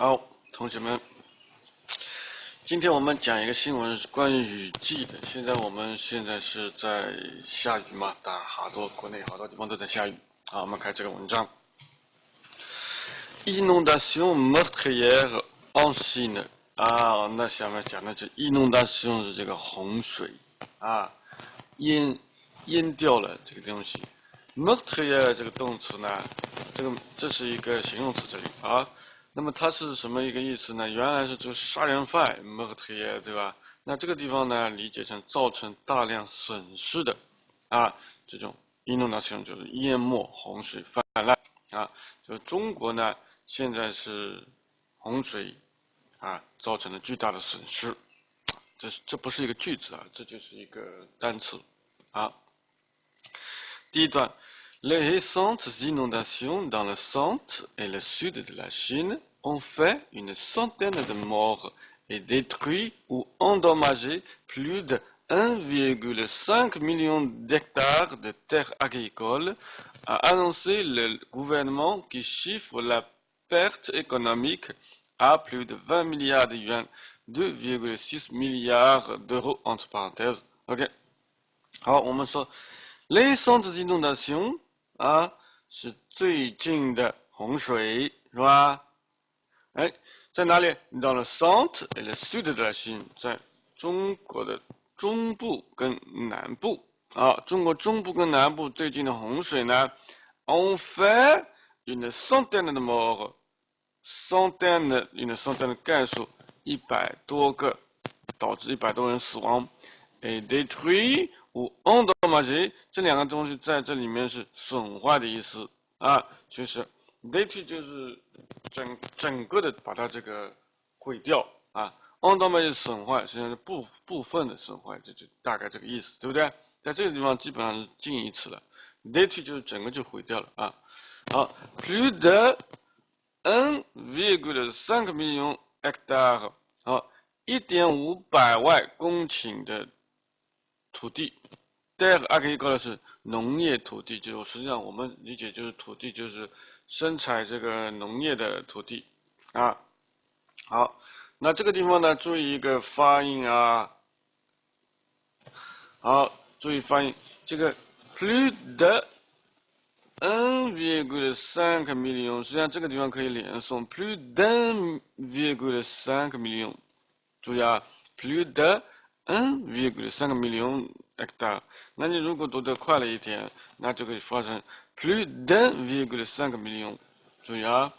好，同学们，今天我们讲一个新闻，是关于雨季的。现在是在下雨嘛，国内好多地方都在下雨。好，我们看这个文章。Inondation meurtrière en Chine。那下面讲的这 inondation 是这个洪水啊，淹掉了这个东西。meurtrière 这个动词呢，这是一个形容词这里啊。那么它是什么一个意思呢？原来是这个杀人犯 meurtrier， 对吧？那这个地方呢，理解成造成大量损失的这种 inondation 就是淹没、洪水泛滥就中国呢，现在是洪水造成了巨大的损失。这不是一个句子这就是一个单词第一段。Les récentes inondations dans le centre et le sud de la Chine ont fait une centaine de morts et détruit ou endommagé plus de 1,5 million d'hectares de terres agricoles, a annoncé le gouvernement qui chiffre la perte économique à plus de 20 milliards de yuan, 2,6 milliards d'euros entre parenthèses. OK. 好，我们说 les récentes inondations是最近的洪水，是吧？在哪里？ Dans le centre et le sud de la Chine， 在中国的中部跟南部中国中部跟南部最近的洪水呢 ，on fait une centaine de morts， une centaine 的概数100多个，导致100多人死亡 ，et détruit ou endommagé 这两个东西在这里面是损坏的意思就是 détruit 就是整个的把它这个毁掉endommagé 损坏，实际上是部分的损坏，就大概这个意思，对不对？在这个地方基本上是近义词了 ，détruit 就是整个就毁掉了好 ，plus de 1,5 million hectares 1.5万公顷的土地。terre agricole 是农业土地，就实际上我们理解就是土地就是生产这个农业的土地好，那这个地方呢，注意一个发音好，注意发音，这个 plus de 1,5 million， 实际上这个地方可以连诵 plus d'1,5 million， 注意plus de 1,5 million hectares。那你如果读得快了一点，那就可以发成 plus d'1,5 million。注意好。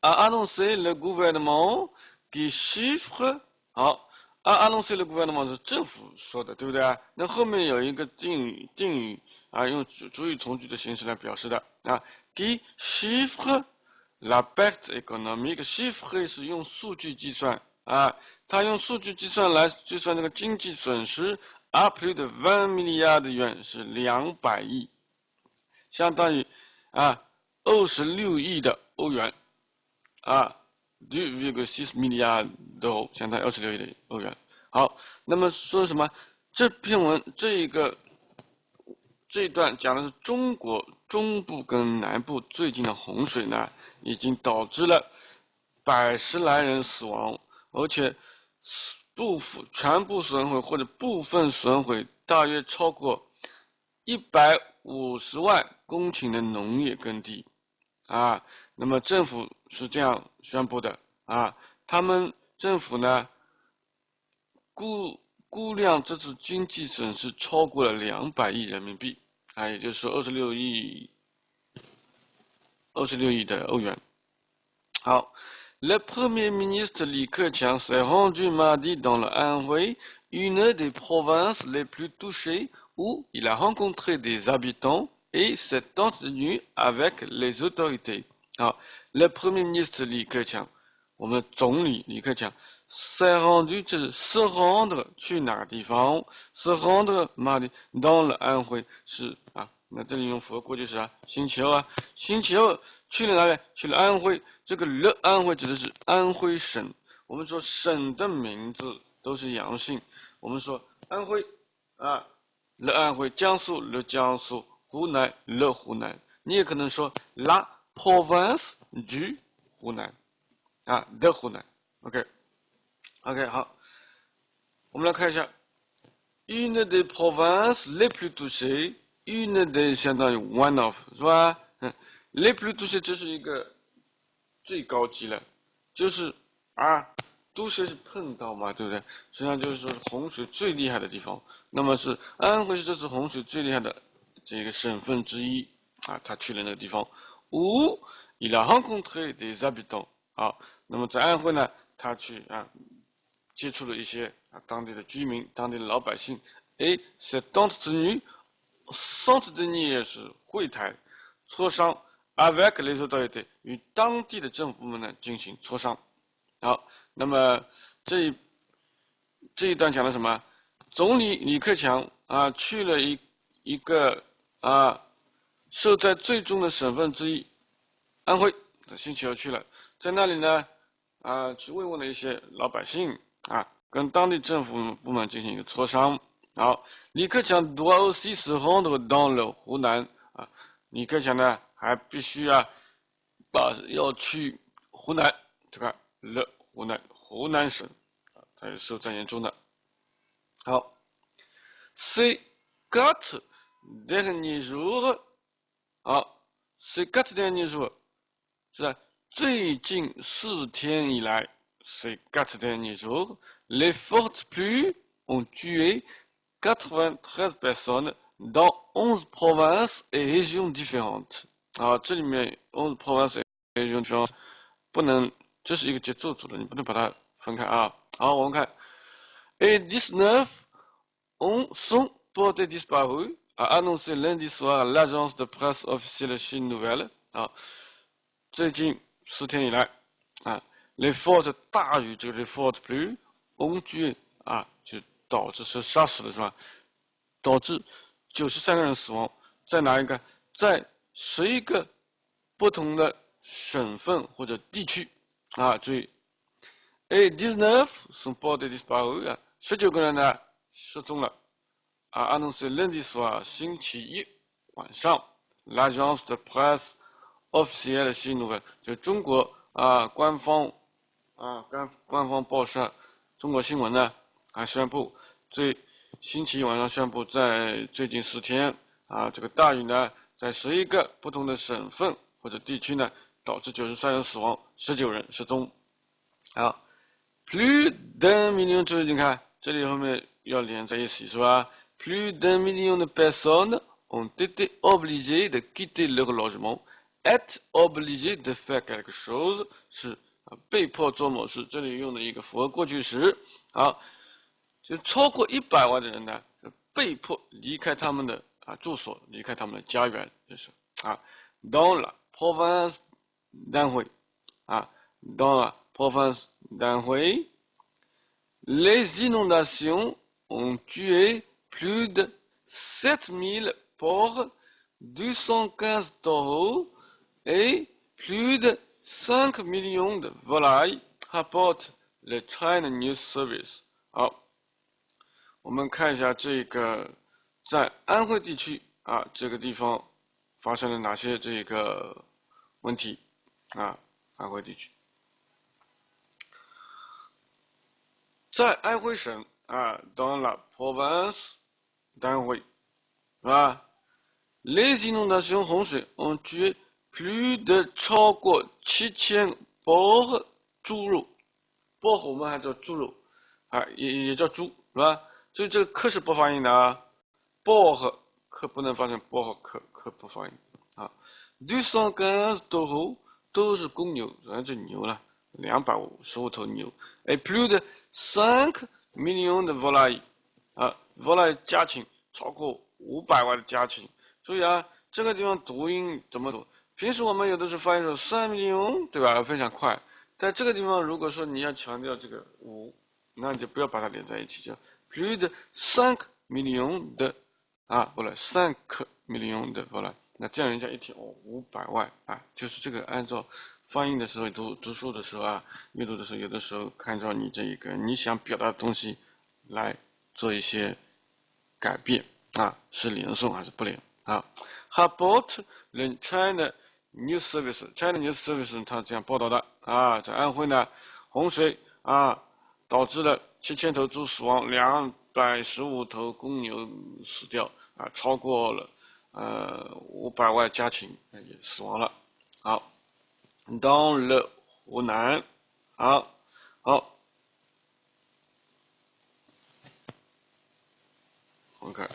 a annoncé le gouvernement qui chiffre a annoncé le gouvernement 是政府说的，对不对那后面有一个定语用主语从句的形式来表示的qui chiffre la perte économique， chiffre 是用数据计算他用数据计算来计算这个经济损失à plus de 20 milliards de yuan， 是200亿，相当于26亿的欧元2,6 milliards d'euros， 相当于26亿的欧元。好，那么说什么？这篇文这一段讲的是中国中部跟南部最近的洪水呢，已经导致了100来人死亡，而且全部损毁或者部分损毁大约超过150万公顷的农业耕地那么政府是这样宣布的他们政府呢估量这次经济损失超过了200亿人民币也就是说26亿的欧元。好。Le Premier ministre Li Keqiang s'est rendu mardi dans le Anhui, une des provinces les plus touchées, où il a rencontré des habitants et s'est entretenu avec les autorités. Alors, le Premier ministre Li Keqiang, 我们总理李克强 s'est rendu 就是 se rendre 去哪个地方 se rendre mardi dans le Anhui 是那这里用符合过去时星期二星期二去了哪里？去了安徽。这个安徽指的是安徽省。我们说省的名字都是阳性。我们说安徽安徽，江苏江苏，湖南湖南。你也可能说 la province du 湖南啊的湖南。OK， 好，我们来看一下 une des provinces les plus touchées。une des 相当于 one of 是吧？les plus touchées 这是一个最高级了，就是都是碰到嘛，对不对？实际上就是说是洪水最厉害的地方。那么是安徽是这次洪水最厉害的这个省份之一他去了那个地方。où il a rencontré des habitants 那么在安徽呢，他去接触了一些当地的居民、当地的老百姓。et s'est entretenu 也是会谈、磋商 avec les autorités 与当地的政府部门呢进行磋商。好，那么这一段讲了什么？总理李克强去了一个受灾最重的省份之一安徽，星期二去了，在那里呢去慰问了一些老百姓跟当地政府部门进行一个磋商。好，李克强 doit aussi se rendre dans le 湖南李克强呢还必须要去湖南这个湖南省它是受灾严重的。好，ces 4 derniers jours ces 4 derniers jours 是最近4天以来 ces 4 derniers jours les fortes pluies ont tué 93 personnes dans 11 provinces et régions différentes 这里面 11 provinces et régions différentes 不能，这是一个节奏组的，你不能把它分开好，我们看 et 19 sont portés disparus a annoncé lundi soir l'agence de presse officielle Chine Nouvelle 最近4天以来les fortes 大雨，这个 fortes pluies ont tué 就导致是杀死的是吧？导致93个人死亡，在哪一个？在11个不同的省份或者地区注意 ，et 19 sont portés disparus 19个人呢失踪了annoncé lundi soir 星期一晚上 l'agence de presse officielle Chine Nouvelle 就中国官方报社中国新闻呢宣布星期一晚上宣布，在最近4天这个大雨呢，在11个不同的省份或者地区呢，导致93人死亡，19人失踪。plus d'un million 就是你看这里后面要连在一起是吧 ？plus d'un million de personnes ont été obligées de quitter leur logement, être obligées de faire quelque chose 是被迫做某事，这里用的一个复合过去时就超过100万的人呢，被迫离开他们的住所，离开他们的家园，就是dans la province d'Anhui dans la province d'Anhui, les inondations ont tué plus de 7000 porcs, 215 taureaux et plus de 5 millions de volailles, rapporte le China News Service. 好，我们看一下这个在安徽地区这个地方发生了哪些这个问题安徽地区，在安徽省dans la province d'Anhui les inondations 洪水 ont tué plus de 超过7000 porcs 猪肉，porc 我们还叫猪肉也叫猪是吧？所以这个克是不发音的porc 克不能发成 porc 克不发音215 taureaux 都是公牛，就牛了，255头牛。et plus de 5 millions de volailles volaille 家禽超过500万的家禽。所以这个地方读音怎么读？平时我们有的时候发音说3 million 对吧？非常快。但这个地方如果说你要强调这个5，那你就不要把它连在一起，叫 plus de 5 millions de 不了5 millions de volaille。那这样人家一听500万就是这个按照发音的时候读书的时候阅读的时候，有的时候看照你这一个你想表达的东西来做一些改变是连诵还是不连rapporte le China News Service，China News Service 它这样报道的啊，在安徽呢，洪水啊导致了7000头猪死亡，215头公牛死掉啊，超过了500万家庭也死亡了。好，dans le Hunan，好，OK，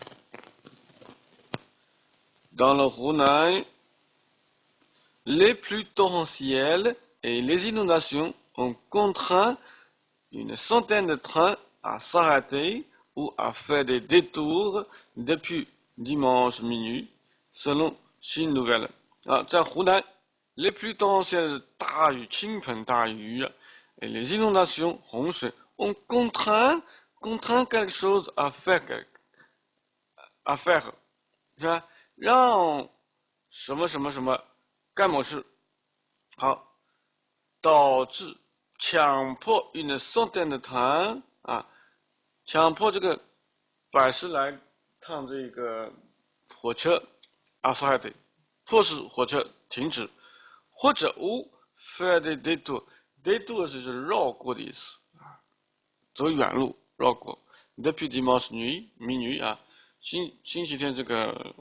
dans le Hunan。Les pluies torrentielles et les inondations ont contraint une centaine de trains à s'arrêter ou à faire des détours depuis dimanche minuit, selon Chine Nouvelle. 啊，在湖南，les pluies torrentielles 大雨倾盆大雨 et les inondations 洪水 ont contraint quelque chose à faire 是吧？让什么什么什么干某事，好，导致强迫 une centaine de trains 啊，强迫这个100来趟这个火车s'arrêter，迫使火车停止，或者faire des détours 是绕过的意思啊，走远路绕过。Depuis dimanche nuit 啊，星期天这个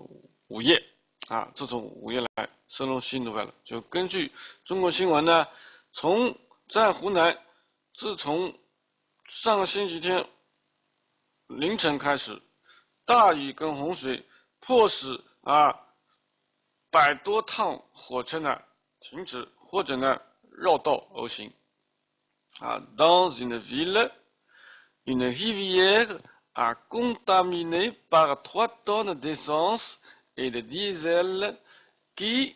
午夜啊，自从午夜来，selon新新nouvelle了，就根据中国新闻呢，在湖南，自从上个星期天凌晨开始，大雨跟洪水迫使100多趟火车呢停止或者呢绕道而行。Dans une ville, une rivière a contaminé par 3 tonnes d'essence et de diesel qui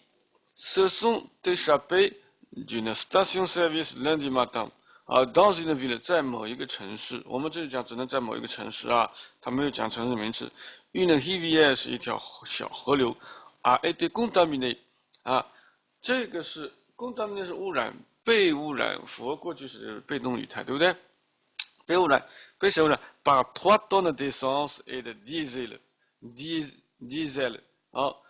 se sont échappés d'une station-service lundi matin. Dans une ville 在某一个城市，我们这里讲只能在某一个城市啊，它没有讲城市名字。Une rivière 是一条小河流，a été contaminé 啊，这个是 contaminé 是污染，被污染，符合过去式被动语态，对不对？被污染，被谁污染 ？Par 3 tonnes d'essence et de diesel，diesel 好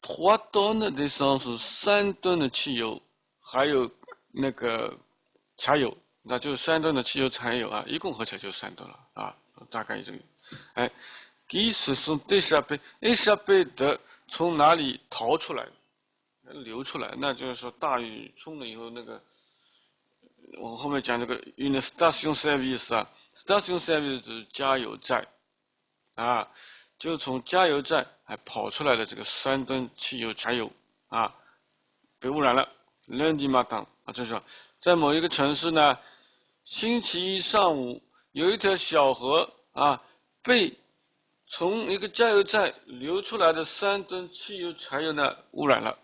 ，3 tonnes d'essence 3吨的汽油，还有那个柴油，那就是3吨的汽油柴油啊，一共合起来就3吨了啊，大概这个，哎 qui se sont échappés 的从哪里逃出来，流出来，那就是说大雨冲了以后那个。我后面讲这个 une station service 啊 ，station service 指加油站啊，就从加油站还跑出来的这个3吨汽油柴油啊，被污染了。lundi matin 啊，就是说在某一个城市呢，星期一上午有一条小河啊，被从一个加油站流出来的3吨汽油柴油呢污染了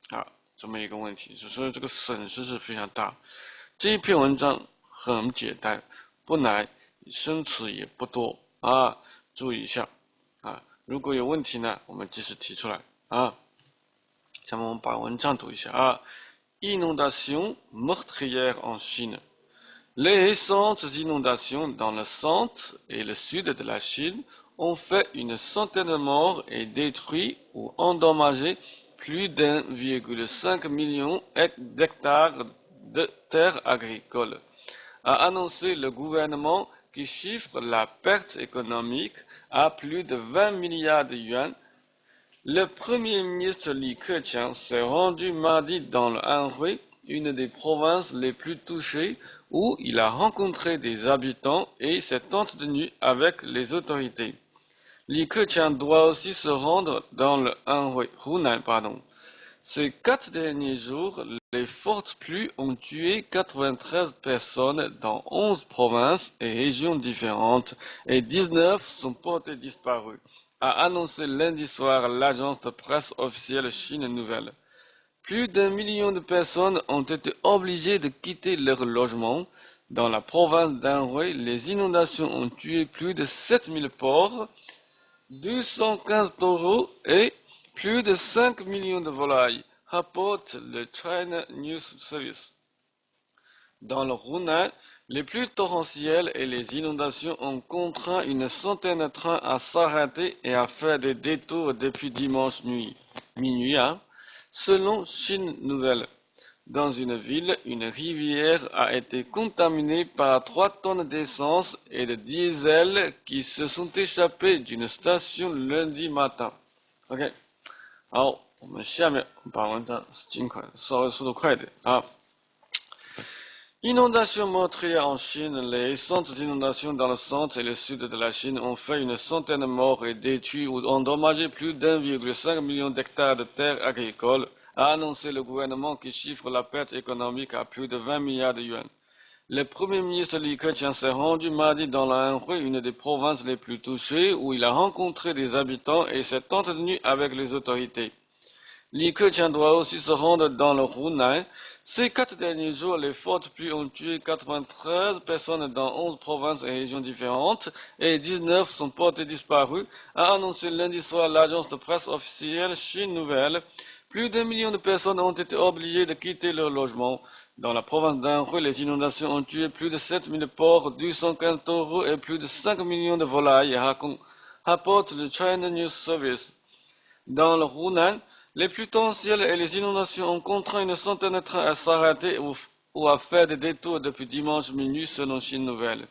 啊，这么一个问题，所以这个损失是非常大。这一篇文章很简单，不难，生词也不多啊，注意一下啊。如果有问题呢，我们及时提出来啊。下面我们把文章读一下啊。Inondation meurtrière en Chine. Les récentes inondations dans le centre et le sud de la Chine ont fait une centaine de morts et détruit ou endommagé plus d'1,5 million d'hectares de terres agricoles, a annoncé le gouvernement qui chiffre la perte économique à plus de 20 milliards de yuans. Le premier ministre Li Keqiang s'est rendu mardi dans le Anhui, une des provinces les plus touchées, où il a rencontré des habitants et s'est entretenu avec les autorités. Li Keqiang doit aussi se rendre dans le Anhui, Hunan, pardon. Ces 4 derniers jours, les fortes pluies ont tué 93 personnes dans 11 provinces et régions différentes et 19 sont portées disparues, a annoncé lundi soir l'agence de presse officielle Chine Nouvelle. Plus d'1 million de personnes ont été obligées de quitter leur logement. Dans la province d'Anhui, les inondations ont tué plus de 7000 porcs, 215 taureaux et plus de 5 millions de volailles, rapporte le China News Service. Dans le Hunan, les pluies torrentielles et les inondations ont contraint une centaine de trains à s'arrêter et à faire des détours depuis dimanche minuit. Selon Chine Nouvelle, dans une ville, une rivière a été contaminée par 3 tonnes d'essence et de diesel qui se sont échappés d'une station lundi matin. OK， 好，我们下面把文章尽快，稍微速度快一点啊。Inondations meurtrières en Chine. Les récentes inondations dans le centre et le sud de la Chine ont fait une centaine de morts et détruit ou endommagé plus d'1,5 million d'hectares de terres agricoles, a annoncé le gouvernement qui chiffre la perte économique à plus de 20 milliards de yuan. Le premier ministre Li Keqiang s'est rendu mardi dans l'Anhui, une des provinces les plus touchées, où il a rencontré des habitants et s'est entretenu avec les autorités. Li Keqiang doit aussi se rendre dans le Hunan. Ces 4 derniers jours, les fortes pluies ont tué 93 personnes dans 11 provinces et régions différentes et 19 sont portées disparues, a annoncé lundi soir l'agence de presse officielle Chine Nouvelle. Plus d'1 million de personnes ont été obligées de quitter leur logement. Dans la province d'Anhui, les inondations ont tué plus de 7000 porcs, 215 taureaux et plus de 5 millions de volailles, rapporte le China News Service. Dans le Hunan, les pluies torrentielles et les inondations ont contraint une centaine de trains à s'arrêter ou à faire des détours depuis dimanche minuit selon Chine Nouvelle.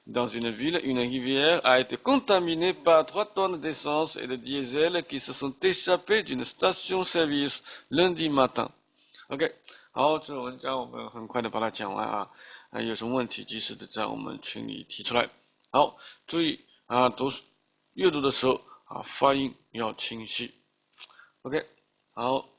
Dans une ville, une rivière a été contaminée par 3 tonnes d'essence et de diesel qui se sont échappés d'une station-service lundi matin. OK， 好，这个文章我们很快的把它讲完啊，有什么问题及时的在我们群里提出来。好，注意啊，阅读的时候啊，发音要清晰。OK， 好。